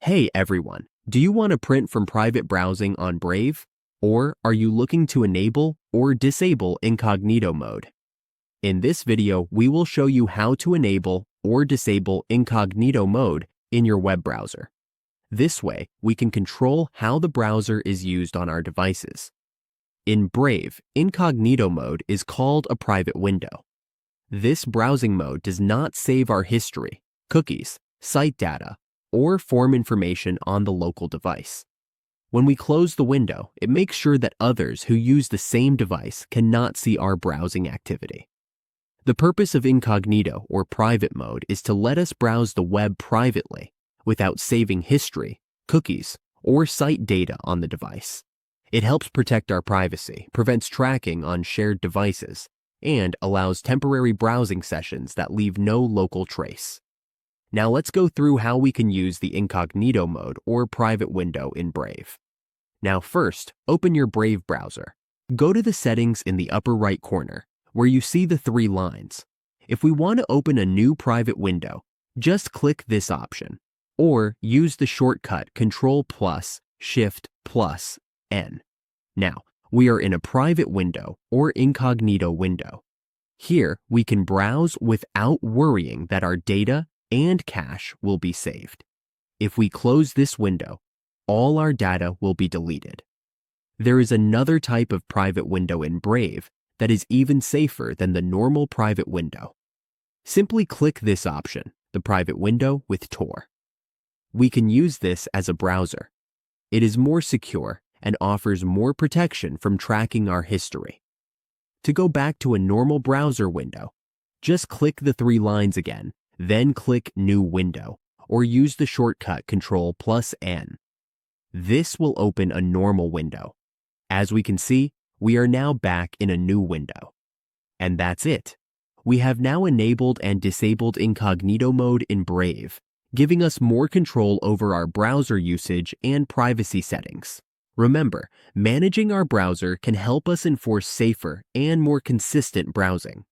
Hey everyone, do you want to print from private browsing on Brave? Or are you looking to enable or disable incognito mode? In this video, we will show you how to enable or disable incognito mode in your web browser. This way, we can control how the browser is used on our devices. In Brave, incognito mode is called a private window. This browsing mode does not save our history, cookies, site data, or form information on the local device. When we close the window, it makes sure that others who use the same device cannot see our browsing activity. The purpose of incognito or private mode is to let us browse the web privately without saving history, cookies, or site data on the device. It helps protect our privacy, prevents tracking on shared devices, and allows temporary browsing sessions that leave no local trace. Now let's go through how we can use the incognito mode or private window in Brave. Now first, open your Brave browser. Go to the settings in the upper right corner where you see the three lines. If we want to open a new private window, just click this option or use the shortcut Ctrl+Shift+N. Now, we are in a private window or incognito window. Here, we can browse without worrying that our data and cache will be saved. If we close this window, all our data will be deleted. There is another type of private window in Brave that is even safer than the normal private window. Simply click this option, the private window with Tor. We can use this as a browser. It is more secure and offers more protection from tracking our history. To go back to a normal browser window, just click the three lines again, then click New Window, or use the shortcut Ctrl+N. This will open a normal window. As we can see, we are now back in a new window. And that's it. We have now enabled and disabled incognito mode in Brave, giving us more control over our browser usage and privacy settings. Remember, managing our browser can help us enforce safer and more consistent browsing.